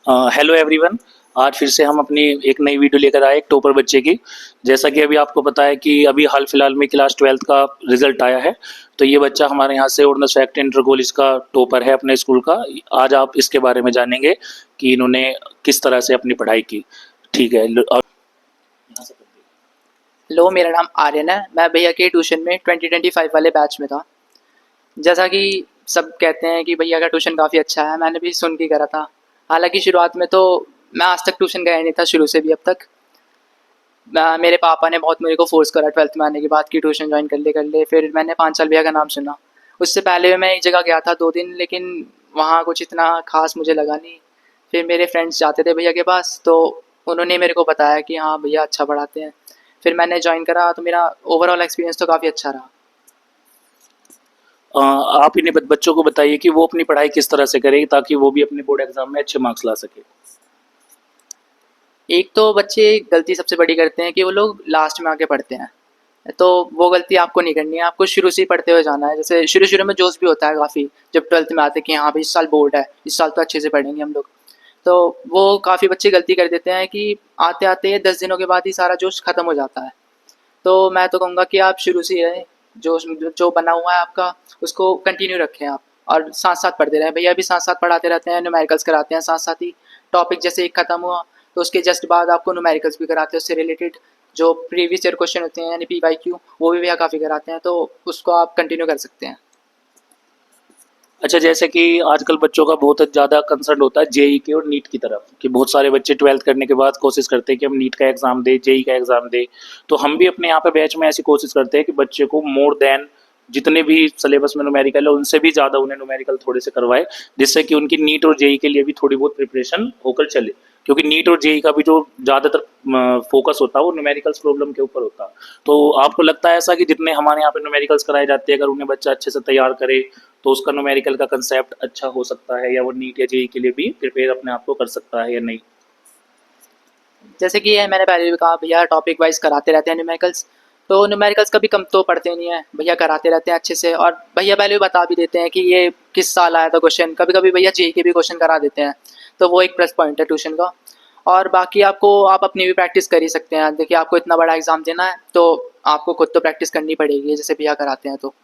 Hello everyone. आज फिर से हम अपनी एक नई वीडियो लेकर आए एक टॉपर बच्चे की। जैसा कि अभी आपको पता है कि अभी हाल फिलहाल में क्लास 12th का रिजल्ट आया है। तो ये बच्चा हमारे यहाँ से उर्नस फैक्ट इंटर कॉलेज का टॉपर है अपने स्कूल का। आज आप इसके बारे में जानेंगे कि इन्होंने किस तरह से अपनी पढ़ाई की। ठीक है। हेलो, मेरा नाम आर्यन है। मैं भैया के ट्यूशन में 2025 वाले बैच में था। जैसा कि सब कहते हैं कि भैया का ट्यूशन काफ़ी अच्छा है, मैंने भी सुन के करा था। हालांकि शुरुआत में तो मैं आज तक ट्यूशन गया नहीं था, शुरू से भी अब तक। मेरे पापा ने बहुत मेरे को फोर्स करा 12th में आने के बाद कि ट्यूशन ज्वाइन कर ले। फिर मैंने 5 साल भैया का नाम सुना। उससे पहले मैं एक जगह गया था 2 दिन, लेकिन वहाँ कुछ इतना खास मुझे लगा नहीं। फिर मेरे फ्रेंड्स जाते थे भैया के पास, तो उन्होंने मेरे को बताया कि हाँ भैया अच्छा पढ़ाते हैं। फिर मैंने ज्वाइन करा तो मेरा ओवरऑल एक्सपीरियंस तो काफ़ी अच्छा रहा। आप इन्हें बच्चों को बताइए कि वो अपनी पढ़ाई किस तरह से करें ताकि वो भी अपने बोर्ड एग्जाम में अच्छे मार्क्स ला सके। एक तो बच्चे गलती सबसे बड़ी करते हैं कि वो लोग लास्ट में आके पढ़ते हैं। तो वो गलती आपको नहीं करनी है, आपको शुरू से ही पढ़ते हुए जाना है। जैसे शुरू शुरू में जोश भी होता है काफ़ी, जब 12th में आते हैं कि हाँ भाई इस साल बोर्ड है, इस साल तो अच्छे से पढ़ेंगे हम लोग। तो वो काफ़ी बच्चे गलती कर देते हैं कि आते आते 10 दिनों के बाद ही सारा जोश ख़त्म हो जाता है। तो मैं तो कहूँगा कि आप शुरू से ही रहें, जोश जो बना हुआ है आपका उसको कंटिन्यू रखें आप, और साथ साथ पढ़ते रहें। भैया भी साथ साथ पढ़ाते रहते हैं, न्यूमेरिकल्स कराते हैं साथ साथ ही। टॉपिक जैसे एक ख़त्म हुआ तो उसके जस्ट बाद आपको न्यूमेरिकल्स भी कराते हैं, उससे रिलेटेड जो प्रीवियस ईयर क्वेश्चन होते हैं यानी PYQ, वो भी भैया काफ़ी कराते हैं। तो उसको आप कंटिन्यू कर सकते हैं। अच्छा, जैसे कि आजकल बच्चों का बहुत ज़्यादा कंसर्न होता है जेई के और नीट की तरफ कि बहुत सारे बच्चे 12th करने के बाद कोशिश करते हैं कि हम नीट का एग्ज़ाम दें, जेई का एग्ज़ाम दें। तो हम भी अपने यहाँ पे बैच में ऐसी कोशिश करते हैं कि बच्चे को मोर देन जितने भी सिलेबस में न्यूमेरिकल है उनसे भी ज़्यादा उन्हें न्यूमेरिकल थोड़े से करवाए, जिससे कि उनकी नीट और जेई के लिए भी थोड़ी बहुत प्रिपरेशन होकर चले। क्योंकि नीट और जेई का भी जो ज़्यादातर फोकस होता है वो न्यूमेरिकल्स प्रॉब्लम के ऊपर होता है। तो आपको लगता है ऐसा कि जितने हमारे यहाँ पे न्यूमेरिकल्स कराए जाते हैं अगर उन्हें बच्चा अच्छे से तैयार करे तो उसका न्यूमेरिकल का कंसेप्ट अच्छा हो सकता है, या वो नीट या जेई के लिए भी प्रिपेयर अपने आप को कर सकता है या नहीं? जैसे कि ये मैंने पहले भी कहा, भैया टॉपिक वाइज कराते रहते हैं न्यूमेरिकल्स। तो न्यूमेरिकल्स कभी कम तो पढ़ते नहीं है, भैया कराते रहते हैं अच्छे से। और भैया पहले भी बता भी देते हैं कि ये किस साल आया था क्वेश्चन। कभी कभी भैया जेई के भी क्वेश्चन करा देते हैं, तो वो एक प्लस पॉइंट है ट्यूशन का। और बाकी आप अपनी भी प्रैक्टिस कर ही सकते हैं। देखिए, आपको इतना बड़ा एग्ज़ाम देना है तो आपको खुद तो प्रैक्टिस करनी पड़ेगी, जैसे भैया कराते हैं तो।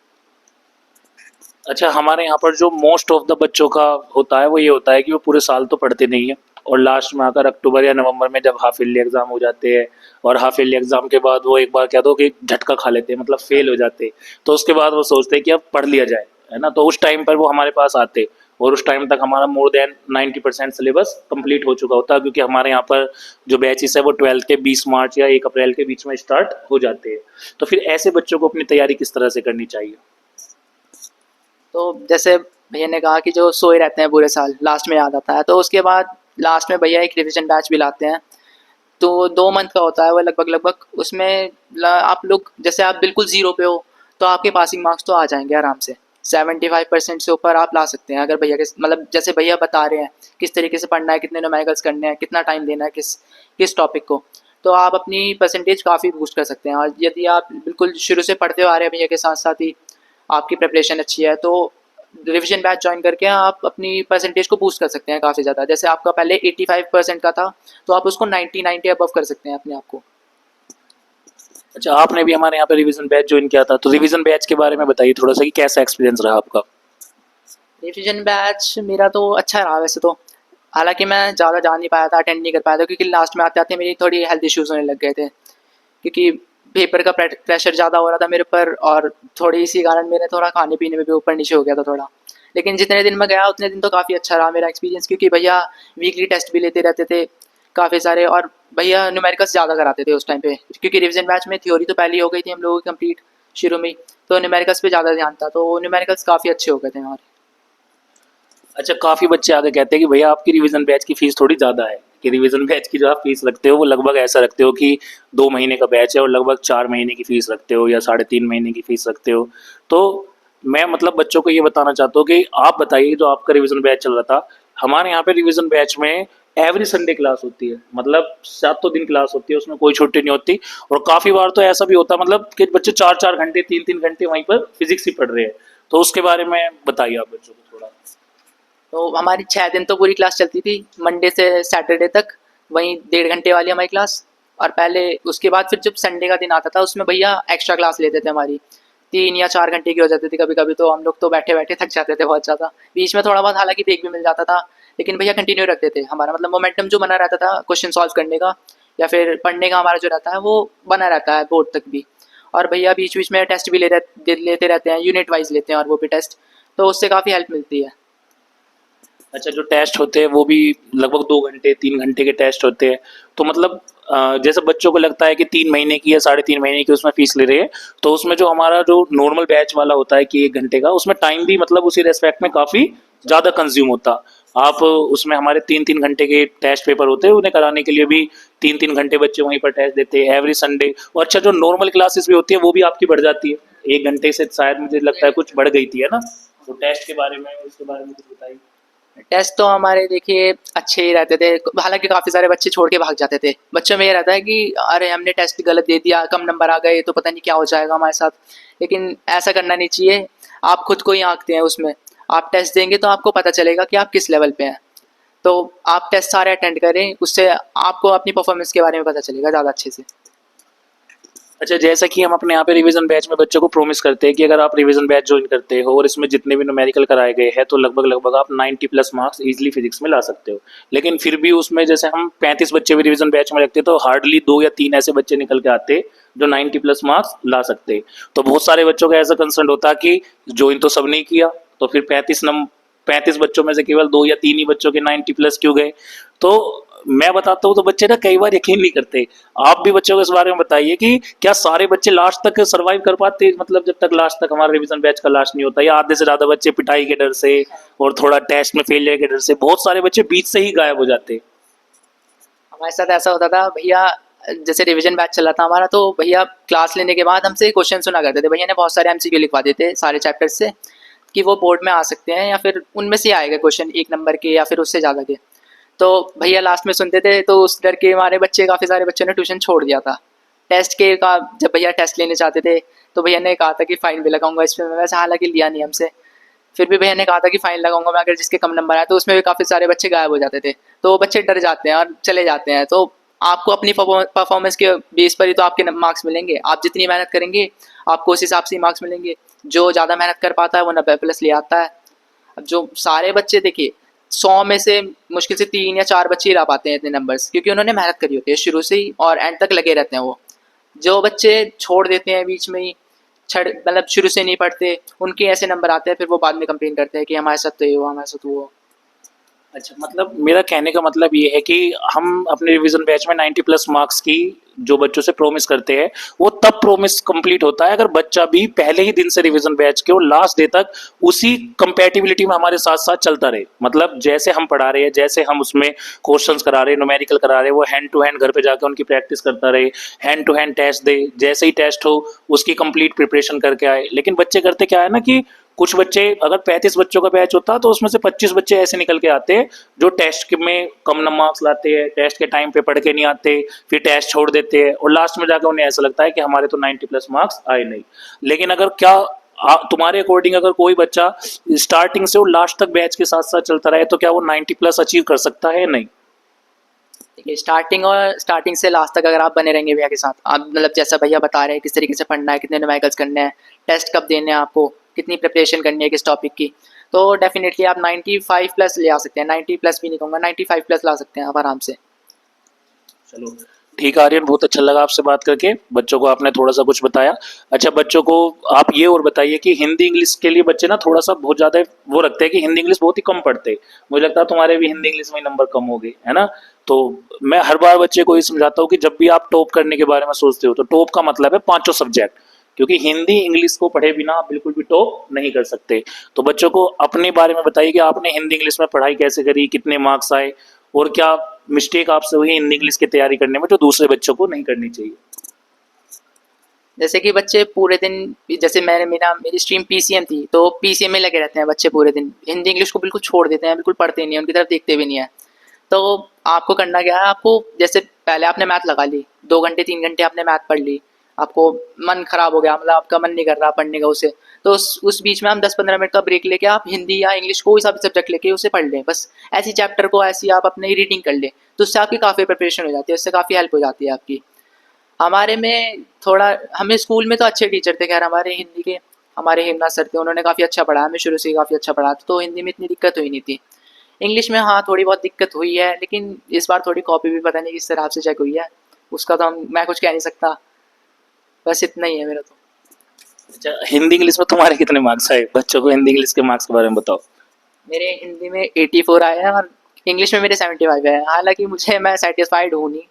अच्छा, हमारे यहाँ पर जो मोस्ट ऑफ द बच्चों का होता है वो ये होता है कि वो पूरे साल तो पढ़ते नहीं है और लास्ट में आकर अक्टूबर या नवंबर में जब हाफ ईयरली एग्जाम हो जाते हैं और हाफ ईयरली एग्जाम के बाद वो एक बार कह दो कि झटका खा लेते हैं, मतलब फेल हो जाते हैं। तो उसके बाद वो सोचते हैं कि अब पढ़ लिया जाए, है ना। तो उस टाइम पर वो हमारे पास आते और उस टाइम तक हमारा मोर देन 90% सिलेबस कंप्लीट हो चुका होता है, क्योंकि हमारे यहाँ पर जो बैचेस है वो 12th के 20 मार्च या 1 अप्रैल के बीच में स्टार्ट हो जाते हैं। तो फिर ऐसे बच्चों को अपनी तैयारी किस तरह से करनी चाहिए? तो जैसे भैया ने कहा कि जो सोए रहते हैं पूरे साल, लास्ट में याद आता है। तो उसके बाद लास्ट में भैया एक रिविजन बैच भी लाते हैं। तो 2 मंथ का होता है वो, लगभग लगभग उसमें आप लोग जैसे आप बिल्कुल ज़ीरो पे हो तो आपके पासिंग मार्क्स तो आ जाएंगे आराम से। 75% से ऊपर आप ला सकते हैं, अगर भैया के मतलब जैसे भैया बता रहे हैं किस तरीके से पढ़ना है, कितने न्यूमेरिकल्स करने हैं, कितना टाइम देना है किस किस टॉपिक को। तो आप अपनी परसेंटेज काफ़ी बूस्ट कर सकते हैं। और यदि आप बिल्कुल शुरू से पढ़ते हुए आ रहे हैं भैया के साथ साथ ही, आपकी प्रिपरेशन अच्छी है, तो रिविजन बैच ज्वाइन करके आप अपनी परसेंटेज को बूस्ट कर सकते हैं काफ़ी ज़्यादा। जैसे आपका पहले 85% का था, तो आप उसको 90 अबव कर सकते हैं अपने आप को। अच्छा, आपने भी हमारे यहाँ पे रिवीजन बैच ज्वाइन किया था, तो रिवीजन बैच के बारे में बताइए थोड़ा सा कि कैसा एक्सपीरियंस रहा आपका? रिविजन बैच मेरा तो अच्छा रहा वैसे तो। हालांकि मैं ज़्यादा जा नहीं पाया था, अटेंड नहीं कर पाया था, क्योंकि लास्ट में आते आते मेरी थोड़ी हेल्थ इश्यूज़ होने लग गए थे। क्योंकि पेपर का प्रेशर ज़्यादा हो रहा था मेरे ऊपर, और थोड़ी इसी कारण मेरे थोड़ा खाने पीने में भी ऊपर नीचे हो गया था थोड़ा। लेकिन जितने दिन मैं गया उतने दिन तो काफ़ी अच्छा रहा मेरा एक्सपीरियंस, क्योंकि भैया वीकली टेस्ट भी लेते रहते थे काफ़ी सारे। और भैया न्यूमेरिकल्स ज़्यादा कराते थे उस टाइम पे, क्योंकि रिविजन बैच में थ्योरी तो पहले ही हो गई थी हम लोगों की कंप्लीट शुरू में ही। तो न्यूमेरिकल्स पे ज़्यादा ध्यान था, तो न्यूमेरिकल्स काफ़ी अच्छे हो गए थे हमारे। अच्छा, काफ़ी बच्चे आगे कहते हैं कि भैया आपकी रिवीजन बैच की फ़ीस थोड़ी ज़्यादा है, कि रिवीजन बैच की जो आप फ़ीस रखते हो वो लगभग ऐसा रखते हो कि 2 महीने का बैच है और लगभग 4 महीने की फ़ीस रखते हो या साढ़े 3 महीने की फ़ीस रखते हो। तो मैं मतलब बच्चों को ये बताना चाहता हूँ कि आप बताइए, जो आपका रिवीजन बैच चल रहा था, हमारे यहाँ पे रिवीजन बैच में एवरी संडे क्लास होती है, मतलब सातों दिन क्लास होती है, उसमें कोई छुट्टी नहीं होती। और काफ़ी बार तो ऐसा भी होता है मतलब कि बच्चे 4-4 घंटे 3-3 घंटे वहीं पर फिजिक्स ही पढ़ रहे हैं। तो उसके बारे में बताइए आप बच्चों को थोड़ा। तो हमारी 6 दिन तो पूरी क्लास चलती थी, मंडे से सैटरडे तक, वहीं 1.5 घंटे वाली हमारी क्लास। और पहले उसके बाद फिर जब संडे का दिन आता था उसमें भैया एक्स्ट्रा क्लास लेते थे हमारी, 3 या 4 घंटे की हो जाती थी कभी कभी, तो हम लोग तो बैठे बैठे थक जाते थे बहुत ज़्यादा। बीच में थोड़ा बहुत हालांकि ब्रेक भी मिल जाता था, लेकिन भैया कंटिन्यू रखते थे, हमारा मतलब मोमेंटम जो बना रहता था क्वेश्चन सॉल्व करने का या फिर पढ़ने का हमारा जो रहता है वो बना रहता है बोर्ड तक भी। और भैया बीच बीच में टेस्ट भी लेते रहते हैं, यूनिट वाइज लेते हैं और वो भी टेस्ट, तो उससे काफ़ी हेल्प मिलती है। अच्छा, जो टेस्ट होते हैं वो भी लगभग 2 घंटे 3 घंटे के टेस्ट होते हैं। तो मतलब जैसे बच्चों को लगता है कि 3 महीने की या 3.5 महीने की उसमें फीस ले रहे हैं, तो उसमें जो हमारा जो नॉर्मल बैच वाला होता है कि 1 घंटे का, उसमें टाइम भी मतलब उसी रेस्पेक्ट में काफ़ी ज़्यादा कंज्यूम होता। आप उसमें हमारे 3-3 घंटे के टेस्ट पेपर होते हैं, उन्हें कराने के लिए भी 3-3 घंटे बच्चे वहीं पर टेस्ट देते हैं एवरी संडे। और अच्छा, जो नॉर्मल क्लासेस भी होती है वो भी आपकी बढ़ जाती है 1 घंटे से, शायद मुझे लगता है कुछ बढ़ गई थी, है ना? तो टेस्ट के बारे में, उसके बारे में कुछ बताइए। टेस्ट तो हमारे देखिए अच्छे ही रहते थे, हालांकि काफ़ी सारे बच्चे छोड़ के भाग जाते थे। बच्चों में ये रहता है कि अरे हमने टेस्ट गलत दे दिया, कम नंबर आ गए तो पता नहीं क्या हो जाएगा हमारे साथ, लेकिन ऐसा करना नहीं चाहिए। आप खुद को ही आंकते हैं उसमें, आप टेस्ट देंगे तो आपको पता चलेगा कि आप किस लेवल पे हैं। तो आप टेस्ट सारे अटेंड करें, उससे आपको अपनी परफॉर्मेंस के बारे में पता चलेगा ज़्यादा अच्छे से। अच्छा, जैसा कि हम अपने यहाँ पे रिवीजन बैच में बच्चों को प्रॉमिस करते हैं कि अगर आप रिवीजन बैच ज्वाइन करते हो और इसमें जितने भी न्यूमेरिकल कराए गए हैं तो लगभग लगभग आप 90+ मार्क्स इजीली फिजिक्स में ला सकते हो। लेकिन फिर भी उसमें जैसे हम 35 बच्चे भी रिवीजन बैच में रखते तो हार्डली 2 या 3 ऐसे बच्चे निकल के आते जो 90+ मार्क्स ला सकते। तो बहुत सारे बच्चों का ऐसा कंसर्न होता कि ज्वाइन तो सब नहीं किया, तो फिर 35 बच्चों में से केवल 2 या 3 ही बच्चों के 90+ क्यों गए। तो मैं बताता हूँ तो बच्चे ना कई बार यकीन नहीं करते। आप भी बच्चों को इस बारे में बताइए कि क्या सारे बच्चे लास्ट तक सरवाइव कर पाते हैं, मतलब जब तक लास्ट तक हमारा रिवीजन बैच का लास्ट नहीं होता, या आधे से ज्यादा बच्चे पिटाई के डर से और थोड़ा टेस्ट में फेलियर के डर से बहुत सारे बच्चे बीच से ही गायब हो जाते हैं। हमारे साथ ऐसा होता था भैया, जैसे रिवीजन बैच चला था हमारा, तो भैया क्लास लेने के बाद हमसे क्वेश्चन सुना करते थे, भैया ने बहुत सारे एमसीक्यू लिखवा देते सारे चैप्टर से कि वो बोर्ड में आ सकते हैं या फिर उनमें से आएगा क्वेश्चन 1 नंबर के या फिर उससे ज़्यादा के। तो भैया लास्ट में सुनते थे, तो उस डर के हमारे बच्चे काफ़ी सारे बच्चों ने ट्यूशन छोड़ दिया था टेस्ट के का। जब भैया टेस्ट लेने चाहते थे तो भैया ने कहा था कि फ़ाइन भी लगाऊंगा इस पर, वैसे हालांकि लिया नहीं हमसे। फिर भी भैया ने कहा था कि फ़ाइन लगाऊंगा मैं अगर जिसके कम नंबर आए, तो उसमें भी काफ़ी सारे बच्चे गायब हो जाते थे। तो वो बच्चे डर जाते हैं और चले जाते हैं। तो आपको अपनी परफॉर्मेंस के बेस पर ही तो आपके मार्क्स मिलेंगे, आप जितनी मेहनत करेंगे आपको उस हिसाब से ही मार्क्स मिलेंगे। जो ज़्यादा मेहनत कर पाता है वो 90+ ले आता है। अब जो सारे बच्चे देखिए, 100 में से मुश्किल से 3 या 4 बच्चे ही ला पाते हैं इतने नंबर्स, क्योंकि उन्होंने मेहनत करी होती है शुरू से ही और एंड तक लगे रहते हैं वो। जो बच्चे छोड़ देते हैं बीच में ही, छड़ मतलब शुरू से नहीं पढ़ते, उनके ऐसे नंबर आते हैं, फिर वो बाद में कंप्लेन करते हैं कि हमारे साथ तो ये हुआ, हमारे साथ वो हुआ। अच्छा, मतलब मेरा कहने का मतलब ये है कि हम अपने रिवीजन बैच में 90+ मार्क्स की जो बच्चों से प्रॉमिस करते हैं, वो तब प्रॉमिस कंप्लीट होता है अगर बच्चा भी पहले ही दिन से रिवीजन बैच के और लास्ट डे तक उसी कंपैटिबिलिटी में हमारे साथ साथ चलता रहे। मतलब जैसे हम पढ़ा रहे हैं, जैसे हम उसमें क्वेश्चंस करा रहे हैं, न्यूमेरिकल करा रहे हैं, वो हैंड टू हैंड घर पे जाकर उनकी प्रैक्टिस करता रहे, हैंड टू हैंड टेस्ट दे, जैसे ही टेस्ट हो उसकी कंप्लीट प्रिपरेशन करके आए। लेकिन बच्चे करते क्या है ना कि कुछ बच्चे, अगर 35 बच्चों का बैच होता तो उसमें से 25 बच्चे ऐसे निकल के आते हैं जो टेस्ट में कम नंबर मार्क्स लाते हैं, टेस्ट के टाइम पे पढ़ के नहीं आते, फिर टेस्ट छोड़ देते हैं और लास्ट में जाकर उन्हें ऐसा लगता है कि हमारे तो 90+ मार्क्स आए नहीं। लेकिन अगर क्या तुम्हारे अकॉर्डिंग अगर कोई बच्चा स्टार्टिंग से और लास्ट तक बैच के साथ साथ चलता रहे तो क्या वो 90+ अचीव कर सकता है? नहीं। देखिए, स्टार्टिंग से लास्ट तक अगर आप बने रहेंगे भैया के साथ, आप मतलब जैसा भैया बता रहे हैं किस तरीके से पढ़ना है, कितने न्यूमेरिकल्स करने हैं, टेस्ट कब देने हैं आपको, कितनी प्रिपरेशन करनी है किस टॉपिक की, तो डेफिनेटली आप 95+ ले आ सकते हैं। 90+ भी नहीं कहूँगा, 95+ ला सकते हैं आप आराम से। चलो ठीक है आर्यन, बहुत अच्छा लगा आपसे बात करके, बच्चों को आपने थोड़ा सा कुछ बताया। अच्छा, बच्चों को आप ये और बताइए कि हिंदी इंग्लिश के लिए बच्चे ना थोड़ा सा बहुत ज़्यादा वो रखते हैं कि हिंदी इंग्लिश बहुत ही कम पढ़ते हैं। मुझे लगता है तुम्हारे भी हिंदी इंग्लिश में नंबर कम हो गए, है ना? तो मैं हर बार बच्चे को ये समझाता हूँ कि जब भी आप टॉप करने के बारे में सोचते हो तो टॉप का मतलब है पांचों सब्जेक्ट, क्योंकि हिंदी इंग्लिश को पढ़े बिना आप बिल्कुल भी टॉप नहीं कर सकते। तो बच्चों को अपने बारे में बताइए कि आपने हिंदी इंग्लिश में पढ़ाई कैसे करी, कितने मार्क्स आए, और क्या मिस्टेक आपसे हुई हिंदी इंग्लिश की तैयारी करने में जो दूसरे बच्चों को नहीं करनी चाहिए। जैसे कि बच्चे पूरे दिन, जैसे मेरी स्ट्रीम पीसीएम थी, तो पीसीएम में लगे रहते हैं बच्चे पूरे दिन, हिंदी इंग्लिश को बिल्कुल छोड़ देते हैं, बिल्कुल पढ़ते नहीं हैं, उनकी तरफ देखते भी नहीं है। तो आपको करना क्या है, आपको जैसे पहले आपने मैथ लगा ली, 2 घंटे 3 घंटे आपने मैथ पढ़ ली, आपको मन खराब हो गया, मतलब आपका मन नहीं कर रहा पढ़ने का उसे, तो उस बीच में हम 10-15 मिनट का ब्रेक लेके आप हिंदी या इंग्लिश कोई सा भी सब्जेक्ट लेके उसे पढ़ लें, बस ऐसी चैप्टर को ऐसी आप अपनी रीडिंग कर लें, तो उससे आपकी काफ़ी प्रिपरेशन हो जाती है, उससे काफ़ी हेल्प हो जाती है आपकी। हमारे में थोड़ा, हमें स्कूल में तो अच्छे टीचर थे खैर हमारे हिंदी के, हमारे हेमनाथ सर थे, उन्होंने काफ़ी अच्छा पढ़ाया, हमें शुरू से ही काफ़ी अच्छा पढ़ाया था, तो हिंदी में इतनी दिक्कत हुई नहीं थी। इंग्लिश में हाँ थोड़ी बहुत दिक्कत हुई है, लेकिन इस बार थोड़ी कॉपी भी पता नहीं किस तरह से चेक हुई है, उसका तो मैं कुछ कह नहीं सकता, बस इतना ही है मेरा तो। अच्छा, हिंदी इंग्लिश में तुम्हारे कितने मार्क्स आए? बच्चों को हिंदी इंग्लिश के मार्क्स के बारे में बताओ। मेरे हिंदी में 84 आए हैं और इंग्लिश में मेरे 75 है, हालांकि मैं सेटिस्फाइड हूँ नहीं,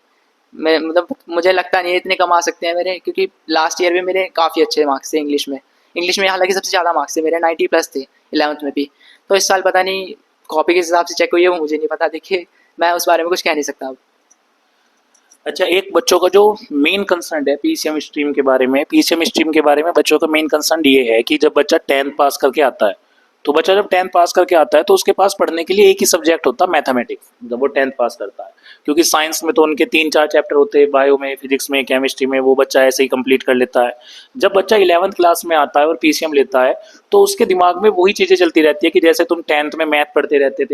मैं मतलब मुझे लगता नहीं है इतने कम आ सकते हैं मेरे, क्योंकि लास्ट ईयर भी मेरे काफ़ी अच्छे मार्क्स थे इंग्लिश में। इंग्लिश में हालांकि सबसे ज़्यादा मार्क्स थे मेरे, 90 प्लस थे 11th में भी। तो इस साल पता नहीं कॉपी के हिसाब से चेक हुई है वो मुझे नहीं पता, देखिए मैं उस बारे में कुछ कह नहीं सकता अब। अच्छा, एक बच्चों का जो मेन कंसर्न है पीसीएम स्ट्रीम के बारे में, पीसीएम स्ट्रीम के बारे में बच्चों का मेन कंसर्न ये है कि जब बच्चा 10th पास करके आता है, तो बच्चा जब 10th पास करके आता है तो उसके पास पढ़ने के लिए एक ही सब्जेक्ट होता है, मैथमेटिक्स, जब वो 10th पास करता है। क्योंकि साइंस में तो उनके 3-4 चैप्टर होते हैं, बायो में, फिजिक्स में, केमिस्ट्री में, वो बच्चा ऐसे ही कंप्लीट कर लेता है। जब बच्चा 11th क्लास में आता है और पीसीएम लेता है, तो उसके दिमाग में वही चीज़ें चलती रहती है कि जैसे तुम 10th में मैथ पढ़ते रहते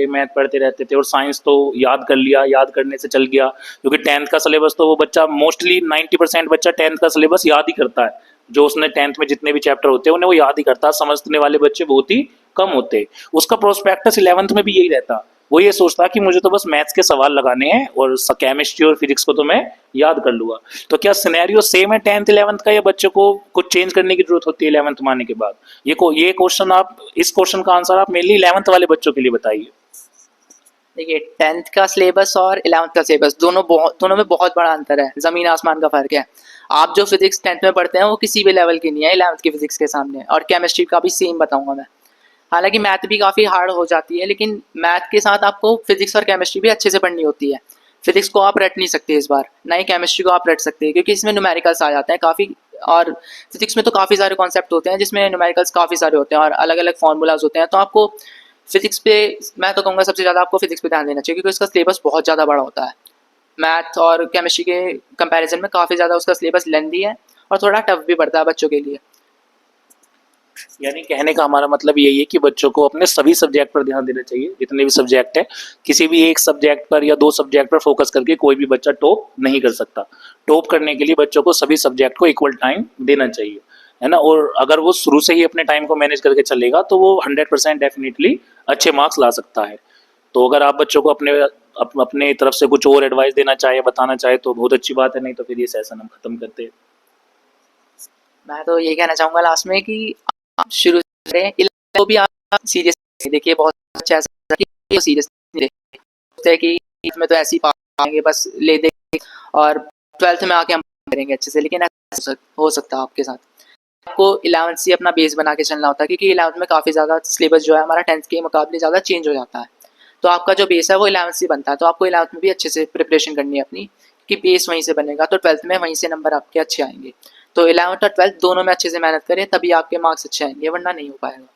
थे और साइंस तो याद कर लिया, याद करने से चल गया, क्योंकि 10th का सिलेबस तो वो बच्चा मोस्टली 90% बच्चा 10th का सिलेबस याद ही करता है, जो उसने 10th में जितने भी चैप्टर होते हैं उन्हें वो याद ही करता है, समझने वाले बच्चे बहुत ही कम होते। उसका प्रोस्पेक्टस 11th में भी यही रहता, वो ये सोचता कि मुझे तो बस मैथ्स के सवाल लगाने हैं और केमिस्ट्री और फिजिक्स को तो मैं याद कर लूंगा। तो क्या सिनेरियो सेम है 10th 11th का, या बच्चों को कुछ चेंज करने की जरूरत होती है 11th में आने के बाद? ये क्वेश्चन आप, इस क्वेश्चन का आंसर आप मेनली 11th वाले बच्चों के लिए बताइए। देखिए 10th का सिलेबस और 11th का सिलेबस दोनों में बहुत बड़ा अंतर है, ज़मीन आसमान का फ़र्क है। आप जो फिजिक्स 10th में पढ़ते हैं वो किसी भी लेवल की नहीं है 11th की फिजिक्स के सामने, और केमिस्ट्री का भी सेम बताऊंगा मैं। हालांकि मैथ भी काफ़ी हार्ड हो जाती है, लेकिन मैथ के साथ आपको फिजिक्स और केमिस्ट्री भी अच्छे से पढ़नी होती है। फिजिक्स को आप रट नहीं सकते इस बार, ना ही केमिस्ट्री को आप रट सकते हैं, क्योंकि इसमें न्यूमेरिकल्स आ जाते हैं काफ़ी, और फिजिक्स में तो काफ़ी सारे कॉन्सेप्ट होते हैं जिसमें न्यूमेरिकल्स काफ़ी सारे होते हैं और अलग अलग फार्मूलाज होते हैं, तो आपको फिजिक्स पे, मैं तो कहूँगा सबसे ज़्यादा आपको फिजिक्स पे ध्यान देना चाहिए, क्योंकि उसका सिलेबस बहुत ज़्यादा बड़ा होता है। मैथ और केमिस्ट्री के कंपैरिजन में काफ़ी ज़्यादा उसका सिलेबस लेंदी है और थोड़ा टफ भी पड़ता है बच्चों के लिए। यानी कहने का हमारा मतलब यही है कि बच्चों को अपने सभी सब्जेक्ट पर ध्यान देना चाहिए, जितने भी सब्जेक्ट है, किसी भी एक सब्जेक्ट पर या 2 सब्जेक्ट पर फोकस करके कोई भी बच्चा टॉप नहीं कर सकता। टॉप करने के लिए बच्चों को सभी सब्जेक्ट को इक्वल टाइम देना चाहिए, है ना? और अगर वो शुरू से ही अपने टाइम को मैनेज करके चलेगा तो वो 100% डेफिनेटली अच्छे मार्क्स ला सकता है। तो अगर आप बच्चों को अपने तरफ से कुछ और एडवाइस देना चाहे, बताना चाहे तो बहुत अच्छी बात है, नहीं तो फिर ये सेशन हम खत्म करते हैं। मैं तो ये कहना चाहूँगा लास्ट में कि आप शुरू से करें, 11th को भी आप सीरियस देखिए, बहुत अच्छा ऐसा कि सीरियस नहीं सोचते हैं कि इसमें तो ऐसे ही पाएंगे बस ले दे, और 12th में आके हम करेंगे अच्छे से, लेकिन ऐसा हो सकता है आपके साथ। आपको 11th से अपना बेस बना के चलना होता है, क्योंकि 11th में काफ़ी ज़्यादा सिलेबस जो है हमारा 10th के मुकाबले ज़्यादा चेंज हो जाता है। तो आपका जो बेस है वो 11th से बनता है, तो आपको 11th में भी अच्छे से प्रिपरेशन करनी है अपनी, कि बेस वहीं से बनेगा, तो 12th में वहीं से नंबर आपके अच्छे आएंगे। तो 11th और 12th दोनों में अच्छे से मेहनत करें, तभी आपके मार्क्स अच्छे आएंगे, वरना नहीं हो पाएगा।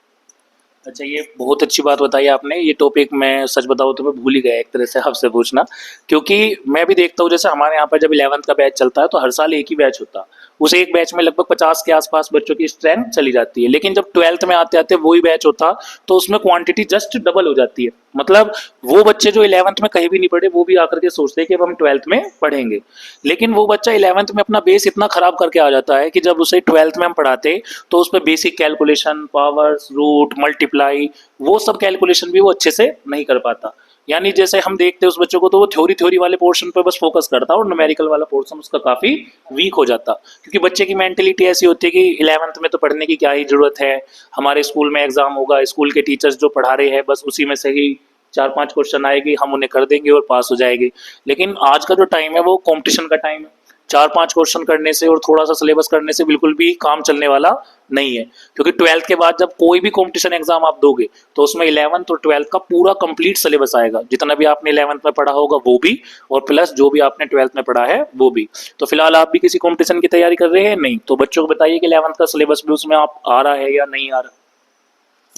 अच्छा, ये बहुत अच्छी बात बताई आपने। ये टॉपिक मैं सच बताऊँ तो मैं भूल ही गया एक तरह से आपसे पूछना, क्योंकि मैं भी देखता हूँ जैसे हमारे यहाँ पर जब 11th का बैच चलता है तो हर साल एक ही बैच होता है। उस एक बैच में लगभग 50 के आसपास बच्चों की स्ट्रेंथ चली जाती है, लेकिन जब 12th में आते आते वही बैच होता तो उसमें क्वांटिटी जस्ट डबल हो जाती है। मतलब वो बच्चे जो 11th में कहीं भी नहीं पढ़े वो भी आकर के सोचते हैं कि अब हम 12th में पढ़ेंगे, लेकिन वो बच्चा 11th में अपना बेस इतना खराब करके आ जाता है कि जब उसे 12th में हम पढ़ाते तो उस पर basic calculation, powers, root, multiply, वो सब कैलकुलेशन भी वो अच्छे से नहीं कर पाता। यानी जैसे हम देखते हैं उस बच्चों को तो वो थ्योरी थ्योरी वाले पोर्शन पर बस फोकस करता और न्यूमेरिकल वाला पोर्शन उसका काफ़ी वीक हो जाता, क्योंकि बच्चे की मेंटेलिटी ऐसी होती है कि 11th में तो पढ़ने की क्या ही ज़रूरत है, हमारे स्कूल में एग्ज़ाम होगा, स्कूल के टीचर्स जो पढ़ा रहे हैं बस उसी में से ही 4-5 क्वेश्चन आएगी, हम उन्हें कर देंगे और पास हो जाएंगे। लेकिन आज का जो टाइम है वो कॉम्पिटिशन का टाइम है, 4-5 क्वेश्चन करने से और थोड़ा सा सिलेबस करने से बिल्कुल भी काम चलने वाला नहीं है, क्योंकि 12th के बाद जब कोई भी कंपटीशन एग्जाम आप दोगे तो उसमें 11th और 12th का पूरा कंप्लीट सिलेबस आएगा, जितना भी आपने 11th में पढ़ा होगा वो भी, और प्लस जो भी आपने 12th में पढ़ा है वो भी। तो फिलहाल आप भी किसी कंपटीशन की तैयारी कर रहे हैं? नहीं तो बच्चों को बताइए कि 11th का सिलेबस भी उसमें आप आ रहा है या नहीं आ रहा?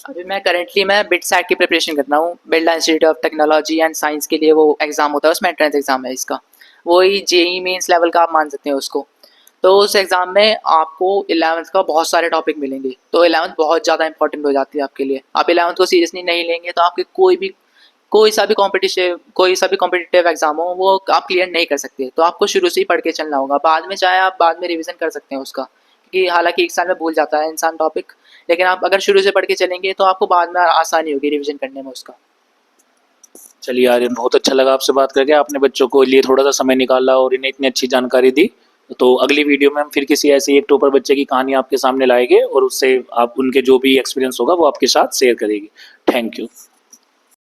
अभी मैं बिट सैट की प्रिपरेशन कर रहा हूँ, Birla institute of technology and science के लिए वो एग्ज़ाम होता है, उसमें एंट्रेंस एग्ज़ाम है इसका, वही जेई मेंस लेवल का आप मान सकते हैं उसको। तो उस एग्ज़ाम में आपको 11th का बहुत सारे टॉपिक मिलेंगे, तो 11th बहुत ज़्यादा इंपॉर्टेंट हो जाती है आपके लिए। आप 11th को सीरियसली नहीं लेंगे तो आपके कोई सा भी कॉम्पिटिटिव एग्ज़ाम हो वो आप क्लियर नहीं कर सकते। तो आपको शुरू से ही पढ़ के चलना होगा, बाद में चाहे आप बाद में रिवीजन कर सकते हैं उसका, क्योंकि हालांकि एक साल में भूल जाता है इंसान टॉपिक, लेकिन आप अगर शुरू से पढ़ के चलेंगे तो आपको बाद में आसानी होगी रिवीजन करने में उसका। चलिए आर्यन, बहुत अच्छा लगा आपसे बात करके, आपने बच्चों को लिए थोड़ा सा समय निकाला और इन्हें इतनी अच्छी जानकारी दी। तो अगली वीडियो में हम फिर किसी ऐसे एक टॉपर बच्चे की कहानी आपके सामने लाएंगे और उससे आप उनके जो भी एक्सपीरियंस होगा वो आपके साथ शेयर करेंगे। Thank you.